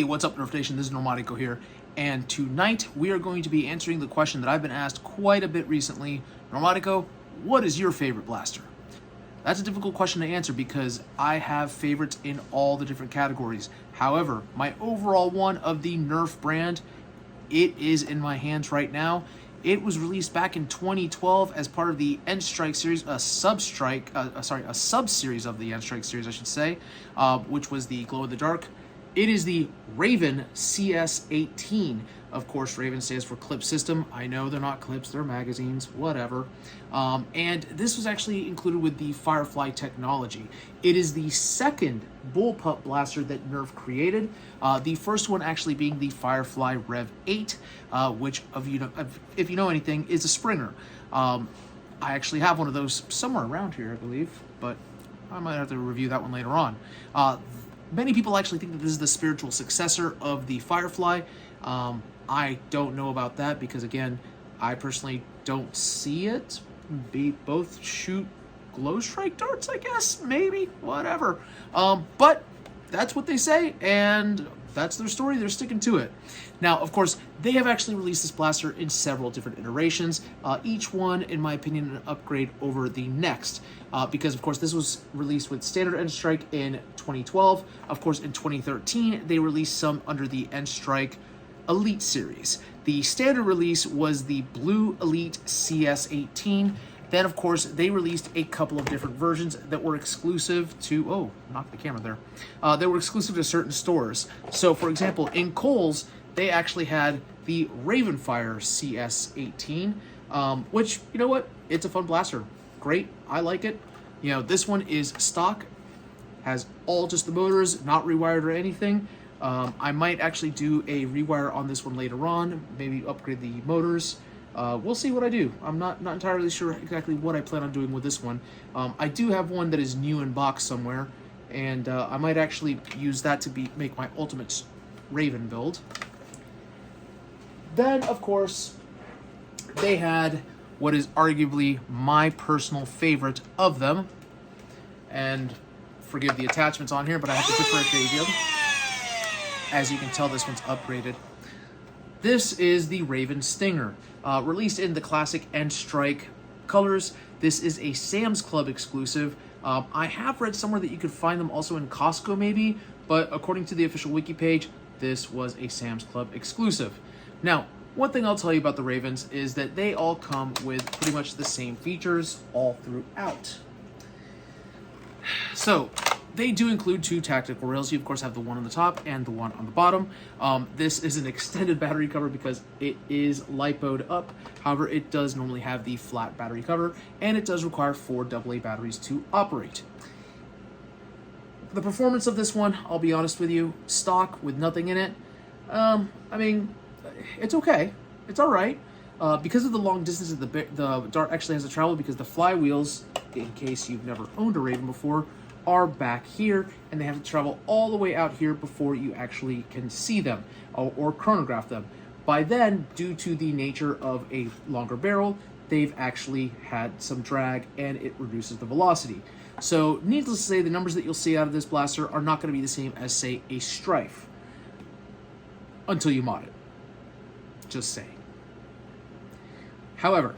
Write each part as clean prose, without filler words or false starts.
what's up, Nerf Nation? This is Normatico here, and tonight we are going to be answering the question that I've been asked quite a bit recently. Normatico, what is your favorite blaster? That's a difficult question to answer because I have favorites in all the different categories. However, my overall one of the Nerf brand, it is in my hands right now. It was released back in 2012 as part of the N-Strike series, a sub-series of the N-Strike series, I should say, which was the glow-in-the-dark. It is the Rayven CS18. Of course, Rayven stands for clip system. I know they're not clips, they're magazines, whatever. And this was actually included with the Firefly technology. It is the second bullpup blaster that Nerf created. The first one actually being the Firefly Rev 8, which, if you know anything, is a Springer. I actually have one of those somewhere around here, I believe, but I might have to review that one later on. Many people actually think that this is the spiritual successor of the Firefly. I don't know about that because, again, I personally don't see it. Both shoot glow strike darts, I guess, maybe, whatever. But that's what they say, and that's their story. They're sticking to it. Now, of course, they have actually released this blaster in several different iterations, each one, in my opinion, an upgrade over the next. Because, of course, this was released with standard N-Strike in 2012. Of course, in 2013, they released some under the N-Strike Elite series. The standard release was the Blue Elite CS18. Then, of course, they released a couple of different versions that were exclusive to... Oh, knocked the camera there. They were exclusive to certain stores. So, for example, in Kohl's, they actually had the Ravenfire CS18, which, you know what? It's a fun blaster. Great. I like it. You know, this one is stock. Has all just the motors, not rewired or anything. I might actually do a rewire on this one later on. Maybe upgrade the motors. We'll see what I do. I'm not entirely sure exactly what I plan on doing with this one. I do have one that is new in box somewhere, and I might actually use that to make my ultimate Rayven build. Then, of course, they had what is arguably my personal favorite of them, and forgive the attachments on here, but I have to differentiate them. As you can tell, this one's upgraded. This is the Rayven Stinger, released in the classic N-Strike colors. This is a Sam's Club exclusive. I have read somewhere that you could find them also in Costco maybe, but according to the official wiki page, this was a Sam's Club exclusive. Now, one thing I'll tell you about the Ravens is that they all come with pretty much the same features all throughout. So, they do include two tactical rails. You, of course, have the one on the top and the one on the bottom. This is an extended battery cover because it is lipoed up. However, it does normally have the flat battery cover, and it does require 4 AA batteries to operate. The performance of this one, I'll be honest with you, stock with nothing in it. I mean, it's okay. It's all right. Because of the long distance that the dart actually has to travel, because the flywheels, in case you've never owned a Rayven before, are back here, and they have to travel all the way out here before you actually can see them or chronograph them. By then, due to the nature of a longer barrel, they've actually had some drag, and it reduces the velocity. So, needless to say, the numbers that you'll see out of this blaster are not going to be the same as, say, a Strife, until you mod it. Just saying. However,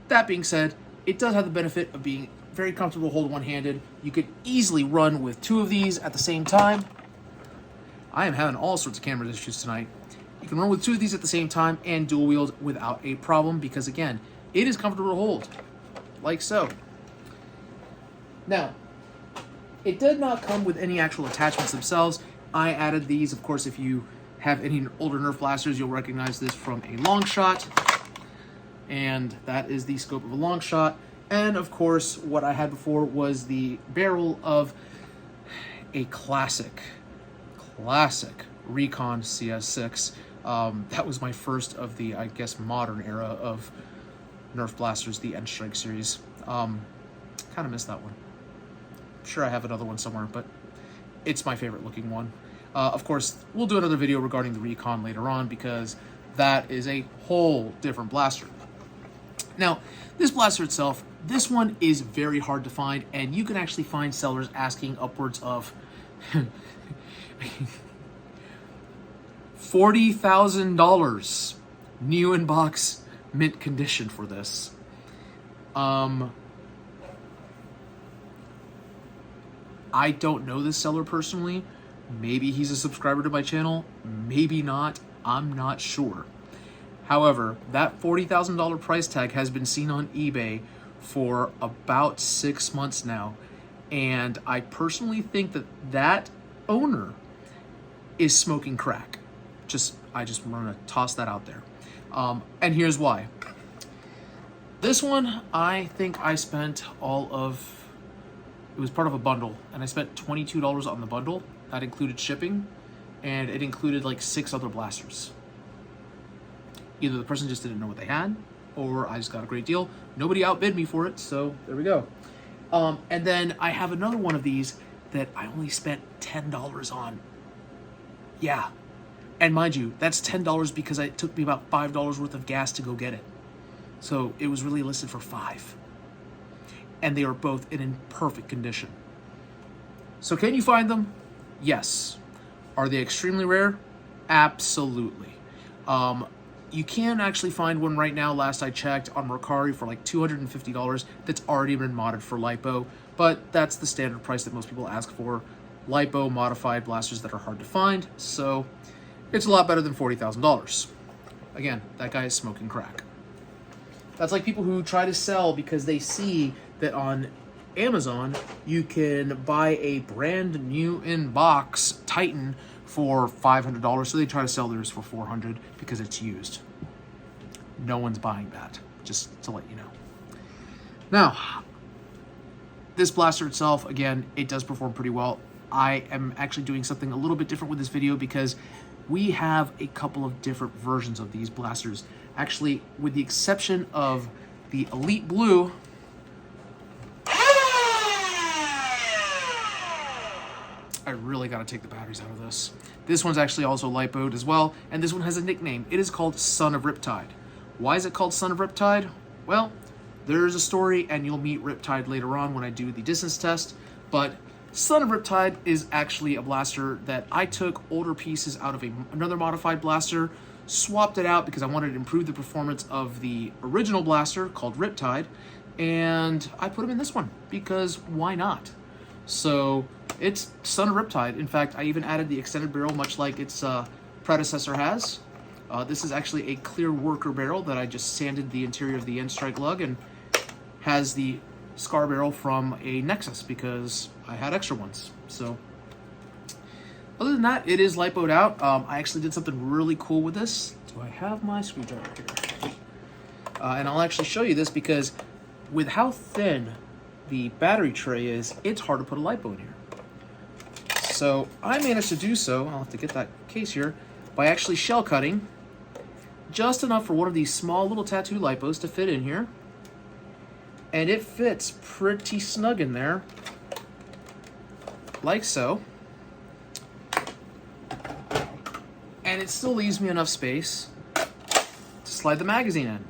that being said, it does have the benefit of being very comfortable to hold one-handed. You could easily run with 2 of these at the same time. I am having all sorts of camera issues tonight. You can run with 2 of these at the same time and dual wield without a problem because, again, it is comfortable to hold, like so. Now, it did not come with any actual attachments themselves. I added these. Of course, if you have any older Nerf blasters, you'll recognize this from a long shot. And that is the scope of a long shot. And, of course, what I had before was the barrel of a classic Recon CS6. That was my first of the, I guess, modern era of Nerf blasters, the N-Strike series. Kind of missed that one. I'm sure I have another one somewhere, but it's my favorite looking one. Of course, we'll do another video regarding the Recon later on because that is a whole different blaster. Now, this blaster itself, this one is very hard to find, and you can actually find sellers asking upwards of $40,000 new in box, mint condition for this. I don't know this seller personally. Maybe he's a subscriber to my channel, maybe not. I'm not sure. However, that $40,000 price tag has been seen on eBay for about 6 months now, and I personally think that that owner is smoking crack. I just want to toss that out there. And here's why. This one, I think I spent it was part of a bundle, and I spent $22 on the bundle. That included shipping, and it included like 6 other blasters. Either the person just didn't know what they had, or I just got a great deal. Nobody outbid me for it, so there we go. And then I have another one of these that I only spent $10 on. Yeah, and mind you, that's $10 because it took me about $5 worth of gas to go get it. So it was really listed for $5. And they are both in perfect condition. So can you find them? Yes. Are they extremely rare? Absolutely. You can actually find one right now, last I checked, on Mercari for like $250 that's already been modded for LiPo, but that's the standard price that most people ask for. LiPo modified blasters that are hard to find, so it's a lot better than $40,000. Again, that guy is smoking crack. That's like people who try to sell because they see that on Amazon you can buy a brand new in box Titan for $500, so they try to sell theirs for $400 because it's used. No one's buying that, just to let you know. Now, this blaster itself, again, it does perform pretty well. I am actually doing something a little bit different with this video because we have a couple of different versions of these blasters. Actually, with the exception of the Elite Blue, I really got to take the batteries out of this. This one's actually also lipoed as well, and this one has a nickname. It is called Son of Riptide. Why is it called Son of Riptide? Well, there's a story, and you'll meet Riptide later on when I do the distance test, but Son of Riptide is actually a blaster that I took older pieces out of another modified blaster, swapped it out because I wanted to improve the performance of the original blaster called Riptide, and I put them in this one because why not? So it's Son of Riptide. In fact, I even added the extended barrel much like its predecessor has. This is actually a clear worker barrel that I just sanded the interior of the end strike lug, and has the scar barrel from a Nexus because I had extra ones. So other than that, it is lipoed out. I actually did something really cool with this. Do I have my screwdriver here? And I'll actually show you this because with how thin the battery tray is, it's hard to put a lipo in here. So I managed to do so, I'll have to get that case here, by actually shell cutting just enough for one of these small little tattoo lipos to fit in here. And it fits pretty snug in there, like so. And it still leaves me enough space to slide the magazine in.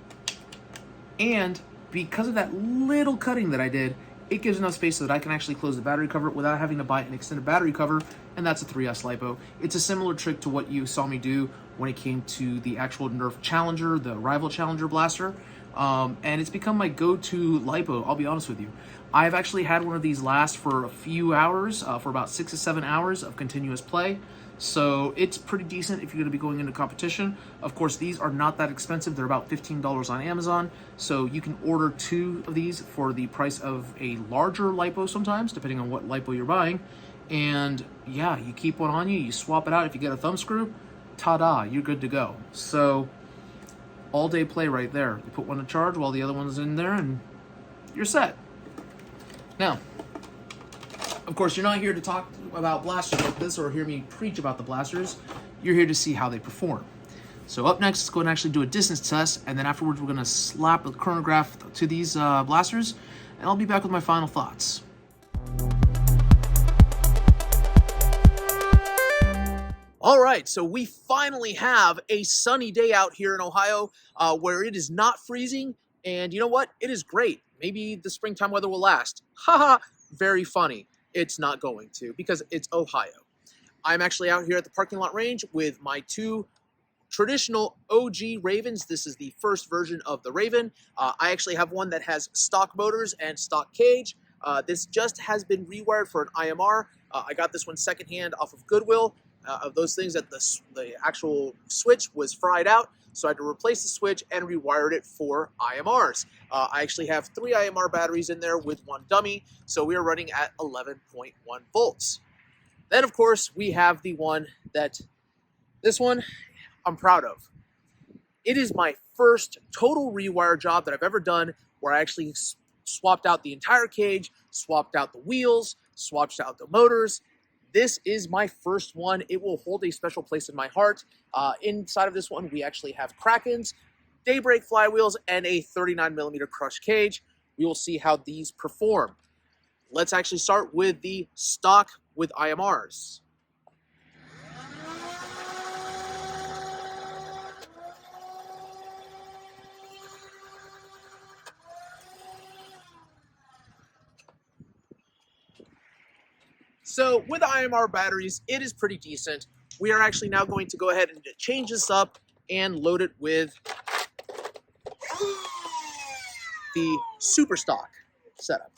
And because of that little cutting that I did, it gives enough space so that I can actually close the battery cover without having to buy an extended battery cover, and that's a 3S LiPo. It's a similar trick to what you saw me do when it came to the actual Nerf Challenger, the Rival Challenger blaster, and it's become my go-to LiPo, I'll be honest with you. I've actually had one of these last for a few hours, for about 6 to 7 hours of continuous play. So it's pretty decent if you're going to be going into competition. Of course, these are not that expensive. They're about $15 on Amazon. So you can order 2 of these for the price of a larger LiPo sometimes, depending on what LiPo you're buying. And yeah, you keep one on you, you swap it out. If you get a thumb screw, ta-da, you're good to go. So all day play right there. You put one to charge while the other one's in there and you're set. Now, of course, you're not here to talk about blasters like this or hear me preach about the blasters. You're here to see how they perform. So up next, let's go and actually do a distance test, and then afterwards we're going to slap the chronograph to these blasters, and I'll be back with my final thoughts. All right, so we finally have a sunny day out here in Ohio where it is not freezing, and you know what? It is great. Maybe the springtime weather will last. Haha, very funny. It's not going to because it's Ohio. I'm actually out here at the parking lot range with my two traditional OG Ravens. This is the first version of the Rayven. I actually have one that has stock motors and stock cage. This just has been rewired for an IMR. I got this one secondhand off of Goodwill. Of those things that the actual switch was fried out, so I had to replace the switch and rewired it for IMRs. I actually have 3 IMR batteries in there with 1 dummy, so we are running at 11.1 volts. Then, of course, we have the one that, this one I'm proud of. It is my first total rewire job that I've ever done where I actually swapped out the entire cage, swapped out the wheels, swapped out the motors. This is my first one. It will hold a special place in my heart. Inside of this one, we actually have Krakens, Daybreak flywheels, and a 39mm crush cage. We will see how these perform. Let's actually start with the stock with IMRs. So with IMR batteries, it is pretty decent. We are actually now going to go ahead and change this up and load it with the super stock setup.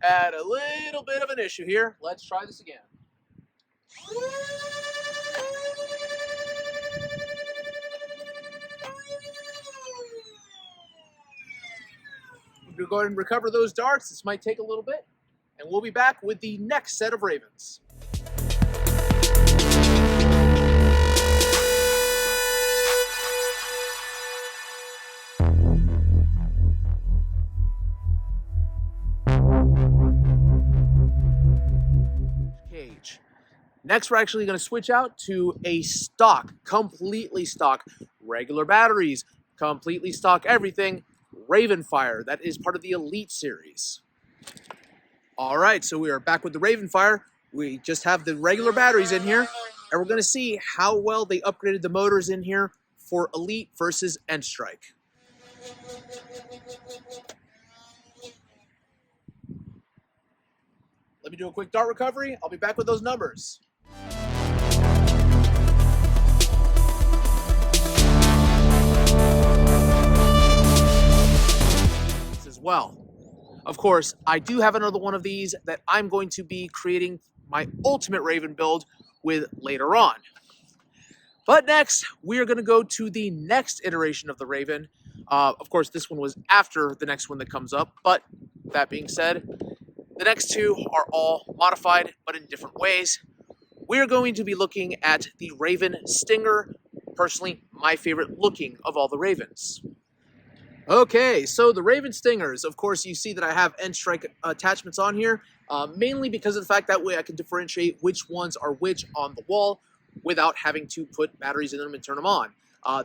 Had a little bit of an issue here. Let's try this again. We'll go ahead and recover those darts. This might take a little bit, and we'll be back with the next set of Ravens. Cage. Next, we're actually going to switch out to a stock, completely stock, regular batteries, completely stock everything, Rayven Fire. That is part of the Elite series. All right, so we are back with the Rayven Fire. We just have the regular batteries in here, and we're going to see how well they upgraded the motors in here for Elite versus End Strike. Let me do a quick dart recovery. I'll be back with those numbers. As well. Of course, I do have another one of these that I'm going to be creating my ultimate Rayven build with later on. But next, we are going to go to the next iteration of the Rayven. Of course, this one was after the next one that comes up, but that being said, the next two are all modified, but in different ways. We're going to be looking at the Rayven Stinger, personally my favorite looking of all the Ravens. Okay, so the Rayven Stingers, of course, you see that I have End Strike attachments on here, mainly because of the fact that way I can differentiate which ones are which on the wall without having to put batteries in them and turn them on.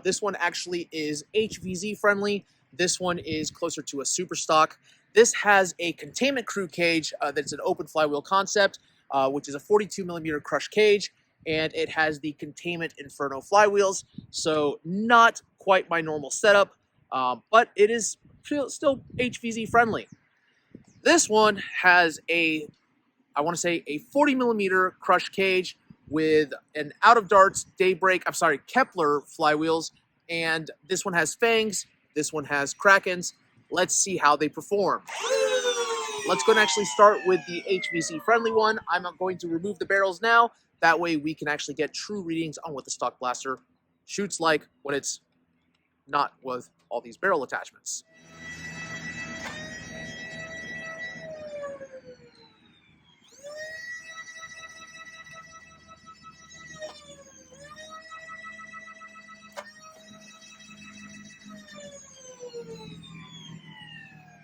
This one actually is HVZ friendly. This one is closer to a super stock. This has a containment crew cage that's an open flywheel concept, which is a 42mm crush cage, and it has the containment Inferno flywheels, so not quite my normal setup. But it is still HVZ friendly. This one has I want to say a 40mm crush cage with an out of darts Kepler flywheels, and this one has fangs, this one has Krakens. Let's see how they perform. Let's go and actually start with the HVZ friendly one. I'm going to remove the barrels now. That way we can actually get true readings on what the stock blaster shoots like when it's not with all these barrel attachments.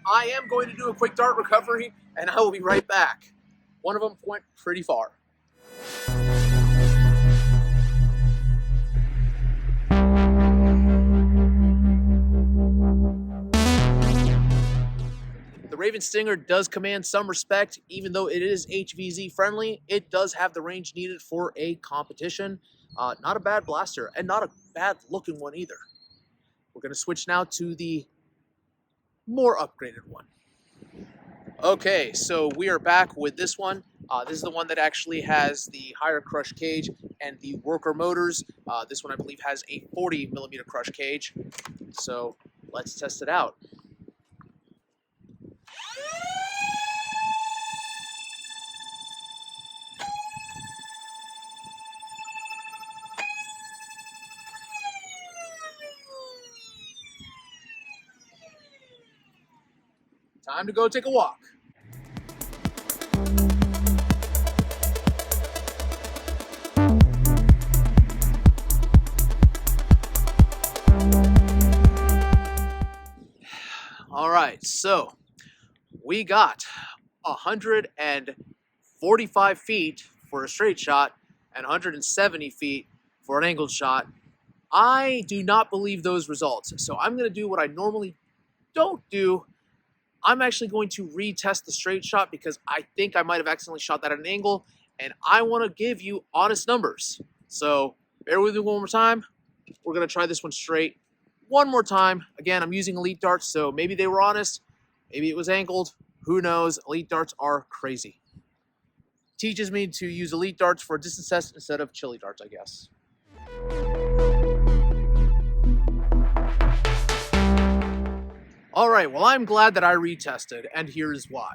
I am going to do a quick dart recovery, and I will be right back. One of them went pretty far. The Rayven Stinger does command some respect. Even though it is HVZ friendly, it does have the range needed for a competition. Not a bad blaster, and not a bad looking one either. We're going to switch now to the more upgraded one. Okay, so we are back with this one. This is the one that actually has the higher crush cage and the worker motors. This one, I believe, has a 40 millimeter crush cage. So let's test it out. Time to go take a walk. All right, so we got 145 feet for a straight shot and 170 feet for an angled shot. I do not believe those results, so I'm going to do what I normally don't do. I'm actually going to retest the straight shot because I think I might have accidentally shot that at an angle, and I want to give you honest numbers. So bear with me one more time. We're going to try this one straight one more time. Again, I'm using elite darts, so maybe they were honest. Maybe it was angled. Who knows? Elite darts are crazy. Teaches me to use elite darts for a distance test instead of chili darts, I guess. All right, well, I'm glad that I retested, and here's why.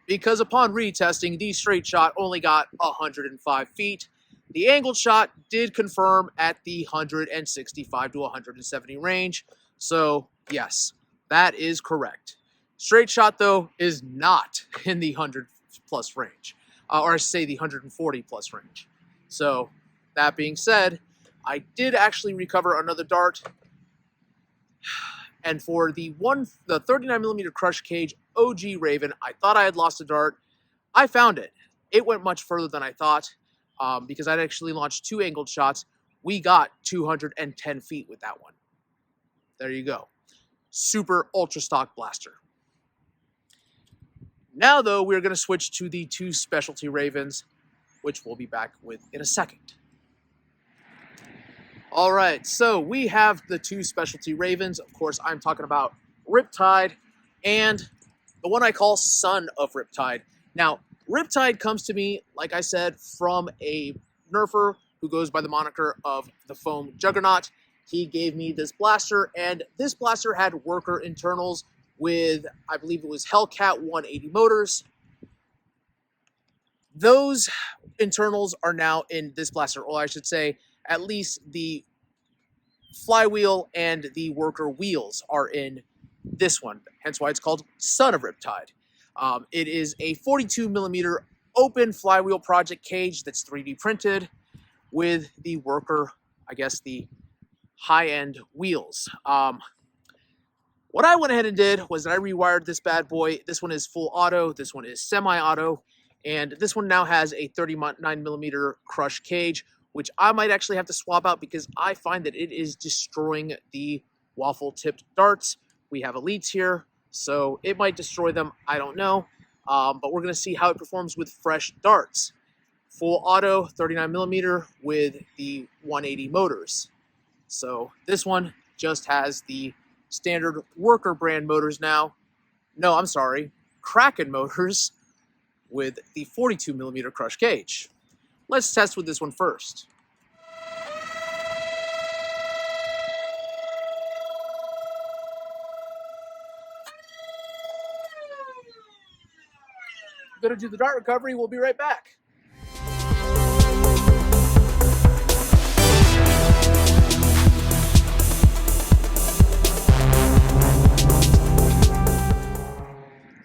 Because upon retesting, the straight shot only got 105 feet. The angled shot did confirm at the 165 to 170 range. So, yes, that is correct. Straight shot, though, is not in the 100 plus range, or I should say the 140 plus range. So, that being said, I did actually recover another dart. And for the 39 millimeter crush cage OG Rayven, I thought I had lost a dart. I found it. It went much further than I thought because I'd actually launched 2 angled shots. We got 210 feet with that one. There you go. Super ultra stock blaster. Now, though, we're going to switch to the 2 specialty Rayvens, which we'll be back with in a second. All right, so we have the 2 specialty Rayvens. Of course, I'm talking about Riptide and the one I call Son of Riptide. Now, Riptide comes to me, like I said, from a nerfer who goes by the moniker of the Foam Juggernaut. He gave me this blaster, and this blaster had worker internals with, I believe it was Hellcat 180 motors. Those internals are now in this blaster, or I should say, at least the flywheel and the worker wheels are in this one, hence why it's called Son of Riptide. It is a 42 millimeter open flywheel project cage that's 3D printed with the worker, I guess the high-end wheels. What I went ahead and did was that I rewired this bad boy. This one is full auto, this one is semi-auto, and this one now has a 39 millimeter crush cage, which I might actually have to swap out because I find that it is destroying the waffle-tipped darts. We have elites here, so it might destroy them. I don't know, but we're going to see how it performs with fresh darts. Full auto, 39 millimeter with the 180 motors. So this one just has the standard worker brand motors now. No, I'm sorry, Kraken motors with the 42 millimeter crush cage. Let's test with this one first. I'm gonna do the dart recovery. We'll be right back.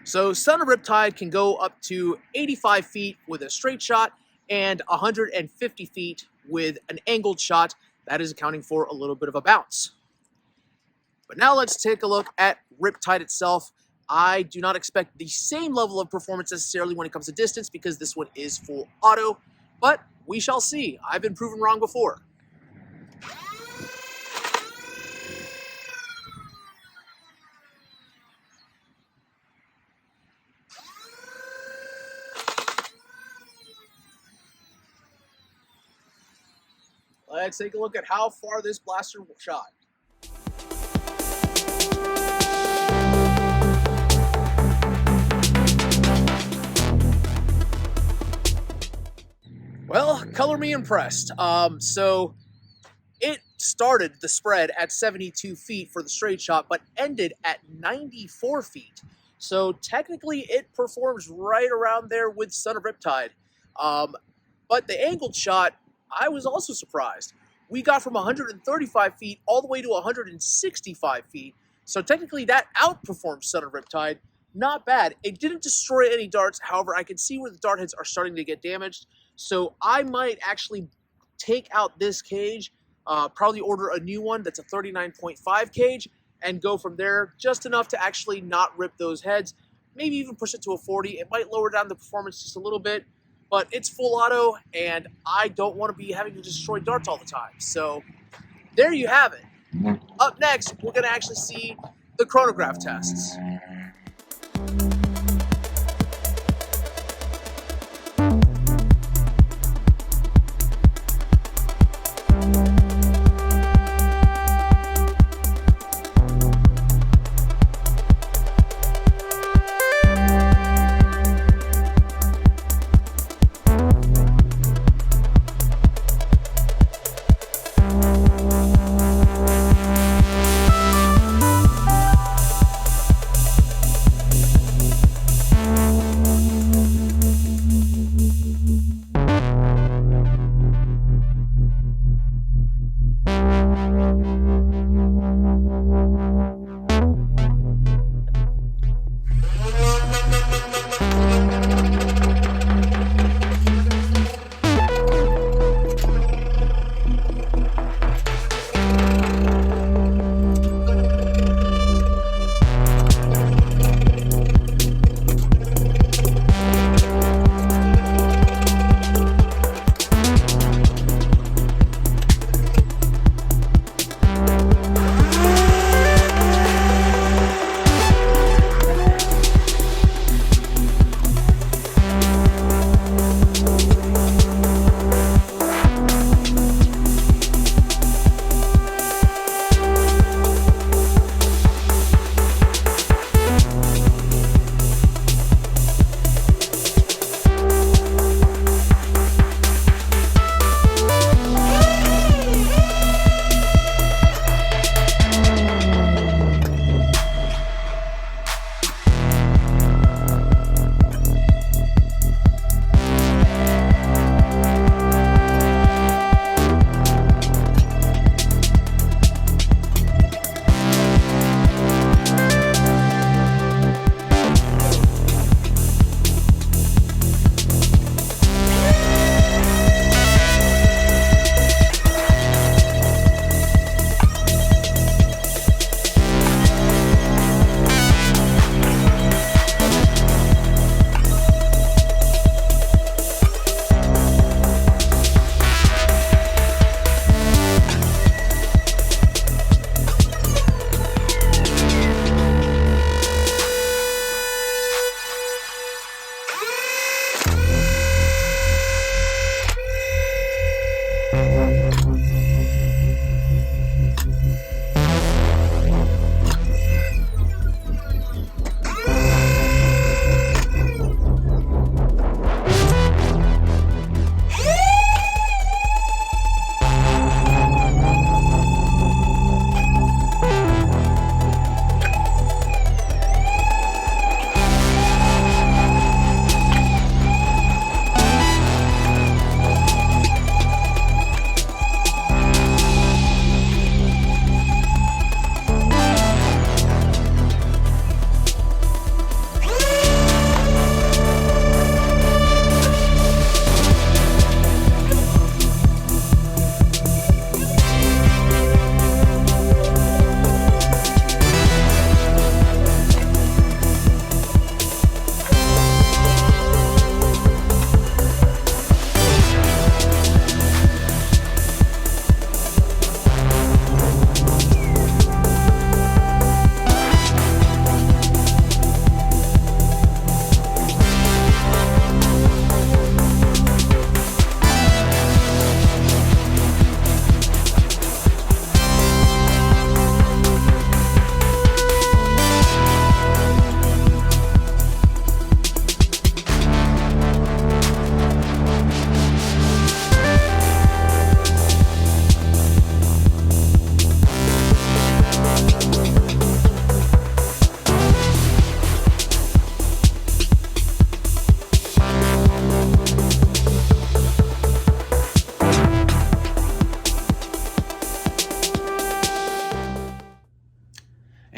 So Son of Riptide can go up to 85 feet with a straight shot and 150 feet with an angled shot. That is accounting for a little bit of a bounce. But now let's take a look at Riptide itself. I do not expect the same level of performance necessarily when it comes to distance because this one is full auto, but we shall see. I've been proven wrong before. Let's take a look at how far this blaster shot. Well, color me impressed. So it started the spread at 72 feet for the straight shot, but ended at 94 feet. So technically it performs right around there with Son of Riptide. But the angled shot, I was also surprised. We got from 135 feet all the way to 165 feet. So technically that outperforms Son of Riptide. Not bad. It didn't destroy any darts. However, I can see where the dart heads are starting to get damaged. So I might actually take out this cage, probably order a new one that's a 39.5 cage, and go from there just enough to actually not rip those heads. Maybe even push it to a 40. It might lower down the performance just a little bit, but it's full auto, and I don't want to be having to destroy darts all the time. So there you have it. Up next, we're going to actually see the chronograph tests.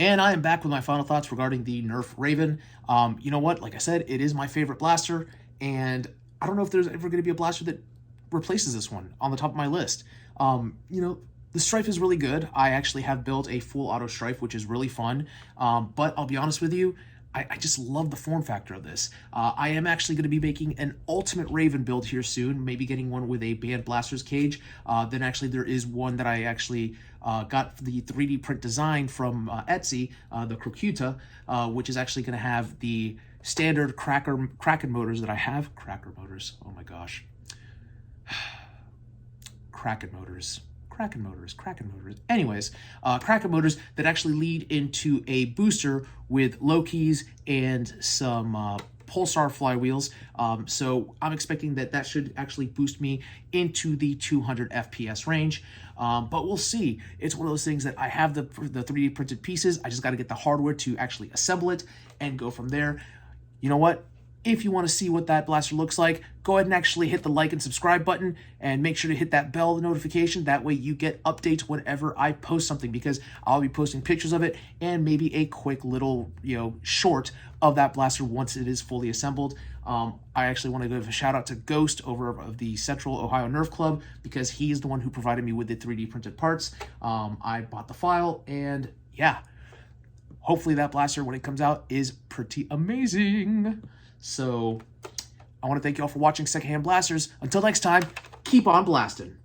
And I am back with my final thoughts regarding the Nerf Rayven. You know what? Like I said, it is my favorite blaster, and I don't know if there's ever going to be a blaster that replaces this one on the top of my list. You know, the Strife is really good. I actually have built a full auto Strife, which is really fun. But I'll be honest with you, I just love the form factor of this. I am actually going to be making an ultimate Rayven build here soon, maybe getting one with a band blaster's cage. Then actually there is one that I actually got the 3D print design from Etsy, the Crocuta, which is actually going to have the standard Kraken motors that I have. Cracker motors, oh my gosh. Kraken motors. Anyways, Kraken motors that actually lead into a booster with low keys and some pulsar flywheels. So I'm expecting that should actually boost me into the 200 FPS range. But we'll see. It's one of those things that I have the 3D printed pieces. I just got to get the hardware to actually assemble it and go from there. You know what? If you want to see what that blaster looks like, go ahead and actually hit the like and subscribe button and make sure to hit that bell notification. That way you get updates whenever I post something, because I'll be posting pictures of it and maybe a quick little, short of that blaster once it is fully assembled. I actually want to give a shout out to Ghost over of the Central Ohio Nerf Club, because he is the one who provided me with the 3D printed parts. I bought the file, and yeah, hopefully that blaster, when it comes out, is pretty amazing. So I want to thank you all for watching Secondhand Blasters. Until next time, keep on blasting.